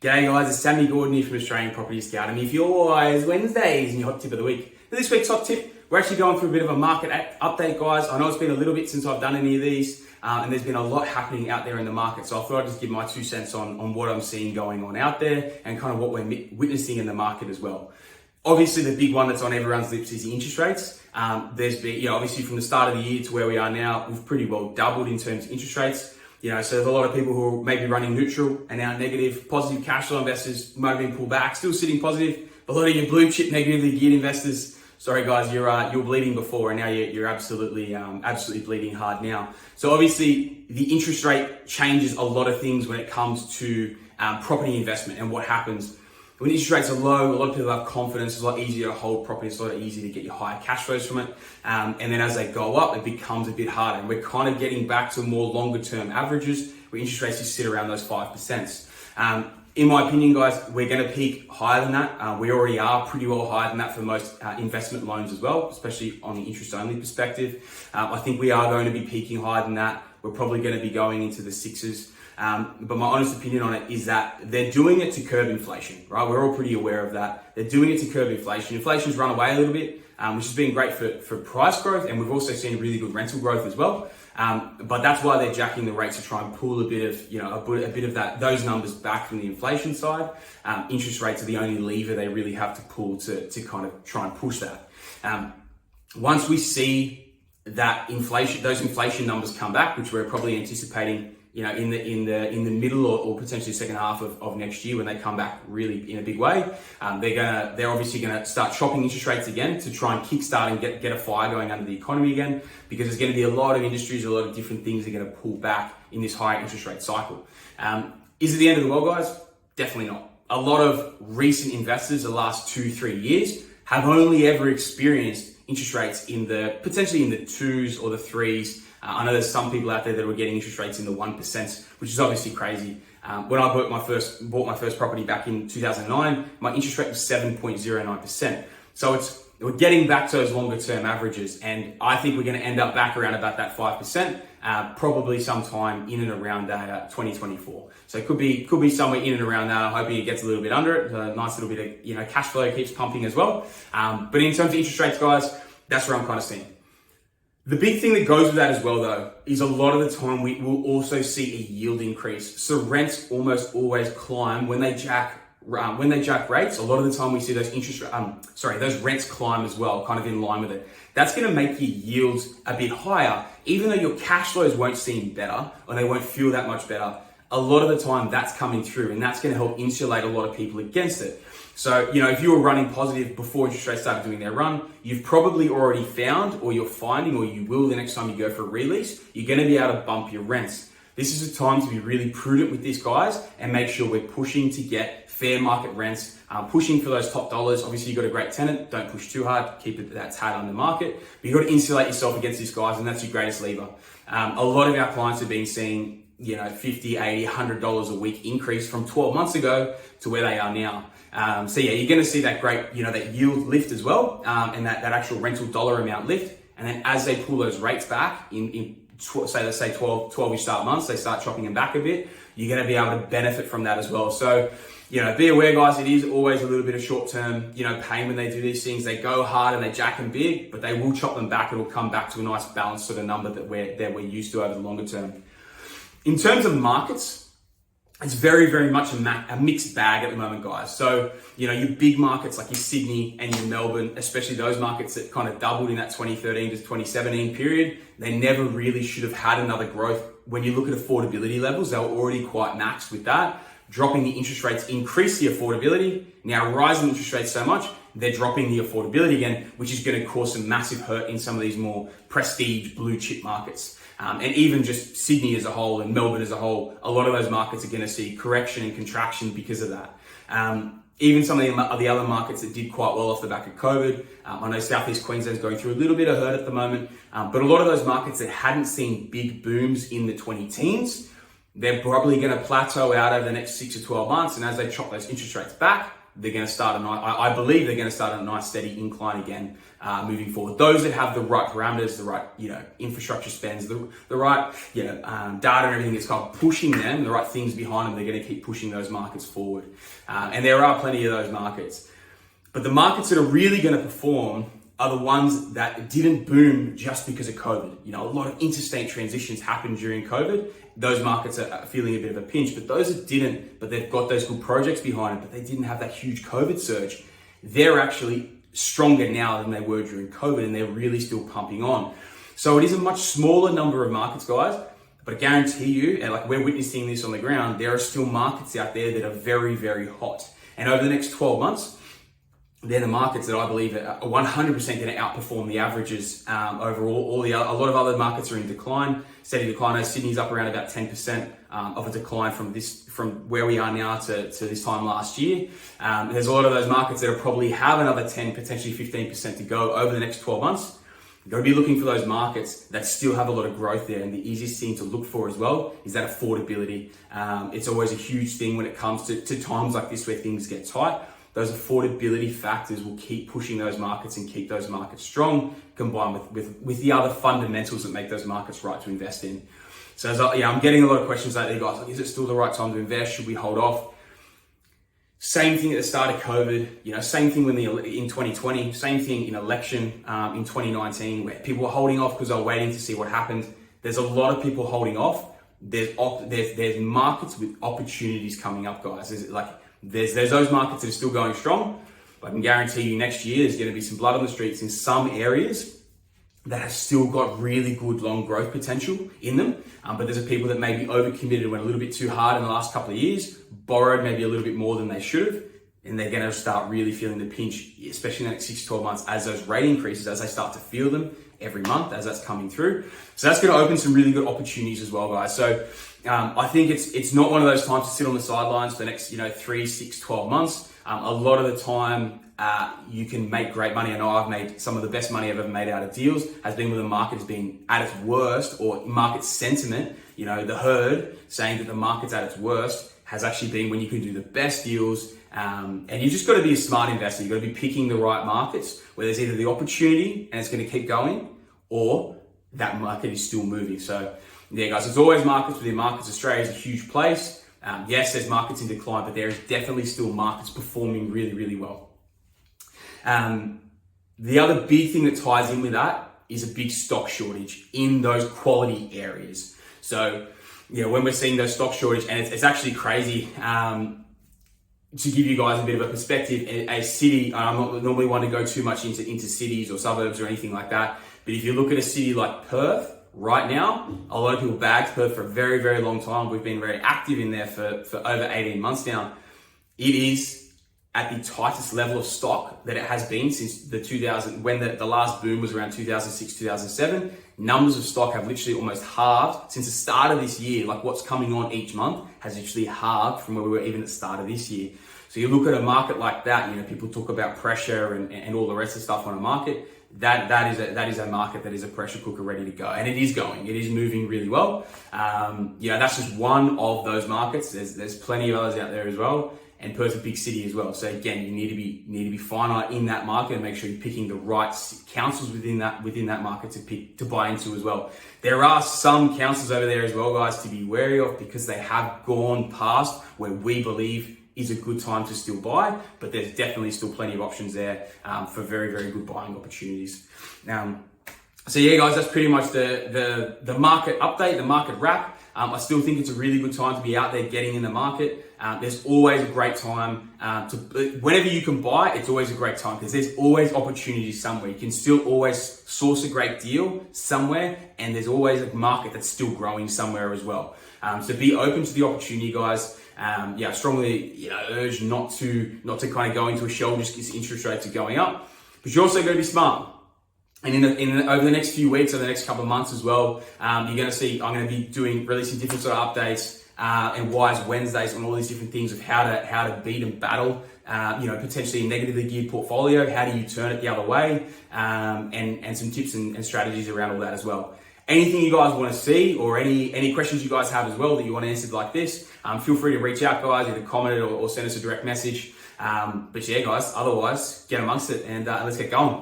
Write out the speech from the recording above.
G'day guys, it's Sammy here from Australian Property Scout. And if you're wise, Wednesdays and your hot tip of the week. For this week's hot tip, we're actually going through a bit of a market update, guys. I know it's been a little bit since I've done any of these, and there's been a lot happening out there in the market. So I thought I'd just give my 2 cents on what I'm seeing going on out there and kind of what we're witnessing in the market as well. Obviously, the big one that's on everyone's lips is the interest rates. There's been, obviously from the start of the year to where we are now, we've pretty well doubled in terms of interest rates. So there's a lot of people who are maybe running neutral and now negative. Positive cash flow investors might have been pulled back, still sitting positive. But a lot of your blue chip negatively geared investors, sorry guys, you're bleeding before, and now you're absolutely bleeding hard now. So obviously the interest rate changes a lot of things when it comes to property investment and what happens. When interest rates are low, a lot of people have confidence. It's a lot easier to hold property. It's a lot easier to get your higher cash flows from it. And then as they go up, it becomes a bit harder. And we're kind of getting back to more longer term averages where interest rates just sit around those 5%. In my opinion, guys, we're going to peak higher than that. We already are pretty well higher than that for most investment loans as well, especially on the interest only perspective. I think we are going to be peaking higher than that. We're probably going to be going into the sixes. But my honest opinion on it is that they're doing it to curb inflation, right? We're all pretty aware of that. They're doing it to curb inflation. Inflation's run away a little bit, which has been great for price growth. And we've also seen really good rental growth as well. But that's why they're jacking the rates to try and pull a bit of those numbers back from the inflation side. Interest rates are the only lever they really have to pull to kind of try and push that. Once we see that those inflation numbers come back, which we're probably anticipating, in the middle or potentially second half of next year when they come back really in a big way, they're obviously gonna start chopping interest rates again to try and kickstart and get a fire going under the economy again, because there's going to be a lot of industries, a lot of different things that are going to pull back in this higher interest rate cycle. Is it the end of the world, guys? Definitely not. A lot of recent investors the last 2-3 years have only ever experienced interest rates potentially in the 2s or the 3s. I know there's some people out there that were getting interest rates in the 1%, which is obviously crazy. When I bought my first property back in 2009, my interest rate was 7.09%. So we're getting back to those longer term averages, and I think we're going to end up back around about that 5%, probably sometime in and around 2024. So it could be somewhere in and around that. I'm hoping it gets a little bit under it. A nice little bit of cash flow keeps pumping as well. But in terms of interest rates, guys, that's where I'm kind of seeing. The big thing that goes with that as well, though, is a lot of the time we will also see a yield increase. So rents almost always climb when they jack rates. A lot of the time we see those those rents climb as well, kind of in line with it. That's going to make your yields a bit higher, even though your cash flows won't seem better or they won't feel that much better. A lot of the time that's coming through, and that's going to help insulate a lot of people against it. So, if you were running positive before interest rates started doing their run, you've probably already found, or you're finding, or you will the next time you go for a release, you're going to be able to bump your rents. This is a time to be really prudent with this, guys, and make sure we're pushing to get fair market rents, pushing for those top dollars. Obviously, you've got a great tenant. Don't push too hard. Keep it that tad on the market. But you've got to insulate yourself against this, guys, and that's your greatest lever. A lot of our clients have been seeing $50, $80, $100 a week increase from 12 months ago to where they are now. You're going to see that great, that yield lift as well, and that actual rental dollar amount lift. And then as they pull those rates back let's say 12-ish start months, they start chopping them back a bit, you're going to be able to benefit from that as well. So, be aware, guys, it is always a little bit of short-term, pain when they do these things. They go hard and they jack them big, but they will chop them back. It'll come back to a nice balanced sort of number that we're used to over the longer term. In terms of markets, it's very, very much a mixed bag at the moment, guys. So, your big markets like your Sydney and your Melbourne, especially those markets that kind of doubled in that 2013 to 2017 period, they never really should have had another growth. When you look at affordability levels, they were already quite maxed with that. Dropping the interest rates increased the affordability. Now rising interest rates so much, they're dropping the affordability again, which is going to cause some massive hurt in some of these more prestige blue chip markets. And even just Sydney as a whole and Melbourne as a whole, a lot of those markets are going to see correction and contraction because of that. Even some of the other markets that did quite well off the back of COVID. I know Southeast Queensland's going through a little bit of hurt at the moment, but a lot of those markets that hadn't seen big booms in the 2010s, they're probably going to plateau out over the next 6 to 12 months. And as they chop those interest rates back, they're going to start I believe they're going to start a nice steady incline again moving forward. Those that have the right parameters, the right infrastructure spends, the right data and everything that's kind of pushing them, the right things behind them, they're going to keep pushing those markets forward. And there are plenty of those markets. But the markets that are really going to perform are the ones that didn't boom just because of COVID. A lot of interstate transitions happened during COVID. Those markets are feeling a bit of a pinch, but those that didn't, but they've got those good projects behind it, but they didn't have that huge COVID surge, they're actually stronger now than they were during COVID, and they're really still pumping on. So it is a much smaller number of markets, guys, but I guarantee you, and like we're witnessing this on the ground, there are still markets out there that are very, very hot. And over the next 12 months, they're the markets that I believe are 100% going to outperform the averages overall. A lot of other markets are in decline, steady decline. Sydney's up around about 10% of a decline from where we are now to this time last year. There's a lot of those markets that will probably have another 10, potentially 15% to go over the next 12 months. You've got to be looking for those markets that still have a lot of growth there. And the easiest thing to look for as well is that affordability. It's always a huge thing when it comes to times like this where things get tight. Those affordability factors will keep pushing those markets and keep those markets strong, combined with the other fundamentals that make those markets right to invest in. So I'm getting a lot of questions out there, guys. Like, is it still the right time to invest? Should we hold off? Same thing at the start of COVID, same thing in 2020, same thing in election in 2019, where people were holding off because they were waiting to see what happened. There's a lot of people holding off. There's markets with opportunities coming up, guys. There's those markets that are still going strong. But I can guarantee you next year there's going to be some blood on the streets in some areas that have still got really good long growth potential in them. But there's people that maybe overcommitted, went a little bit too hard in the last couple of years, borrowed maybe a little bit more than they should have, and they're going to start really feeling the pinch, especially in the next 6 to 12 months as those rate increases, as they start to feel them every month as that's coming through. So that's going to open some really good opportunities as well, guys. So I think it's not one of those times to sit on the sidelines for the next 3, 6, 12 months. A lot of the time you can make great money. I know I've made some of the best money I've ever made out of deals has been when the market has been at its worst, or market sentiment, the herd saying that the market's at its worst has actually been when you can do the best deals. And you just got to be a smart investor. You've got to be picking the right markets where there's either the opportunity and it's going to keep going, or that market is still moving. So yeah, guys, there's always markets within markets. Australia is a huge place. Yes, there's markets in decline, but there is definitely still markets performing really, really well. The other big thing that ties in with that is a big stock shortage in those quality areas. So, when we're seeing those stock shortage, and it's actually crazy, to give you guys a bit of a perspective, a city, I'm not normally one to go too much into cities or suburbs or anything like that, but if you look at a city like Perth right now, a lot of people bagged Perth for a very, very long time. We've been very active in there for over 18 months now. It is at the tightest level of stock that it has been since when the last boom was around 2006, 2007. Numbers of stock have literally almost halved since the start of this year. Like what's coming on each month has literally halved from where we were even at the start of this year. So you look at a market like that, people talk about pressure and all the rest of stuff on a market. That is a market that is a pressure cooker ready to go, and it is going. It is moving really well. That's just one of those markets. There's plenty of others out there as well, and Perth's a big city as well. So again, you need to be finite in that market and make sure you're picking the right councils within that market to buy into as well. There are some councils over there as well, guys, to be wary of, because they have gone past where we believe is a good time to still buy, but there's definitely still plenty of options there for very, very good buying opportunities. So yeah, guys, that's pretty much the market update, the market wrap. I still think it's a really good time to be out there getting in the market. There's always a great time whenever you can buy, it's always a great time because there's always opportunities somewhere. You can still always source a great deal somewhere, and there's always a market that's still growing somewhere as well. So be open to the opportunity, guys. I strongly urge not to kind of go into a shell just because interest rates are going up, but you're also going to be smart. And over the next few weeks, over the next couple of months as well, you're going to see I'm going to be releasing different sort of updates and Wise Wednesdays on all these different things of how to beat and battle, potentially a negatively geared portfolio. How do you turn it the other way? And some tips and strategies around all that as well. Anything you guys want to see, or any questions you guys have as well that you want answered like this, feel free to reach out, guys, either comment it or send us a direct message. But yeah, guys, otherwise, get amongst it and let's get going.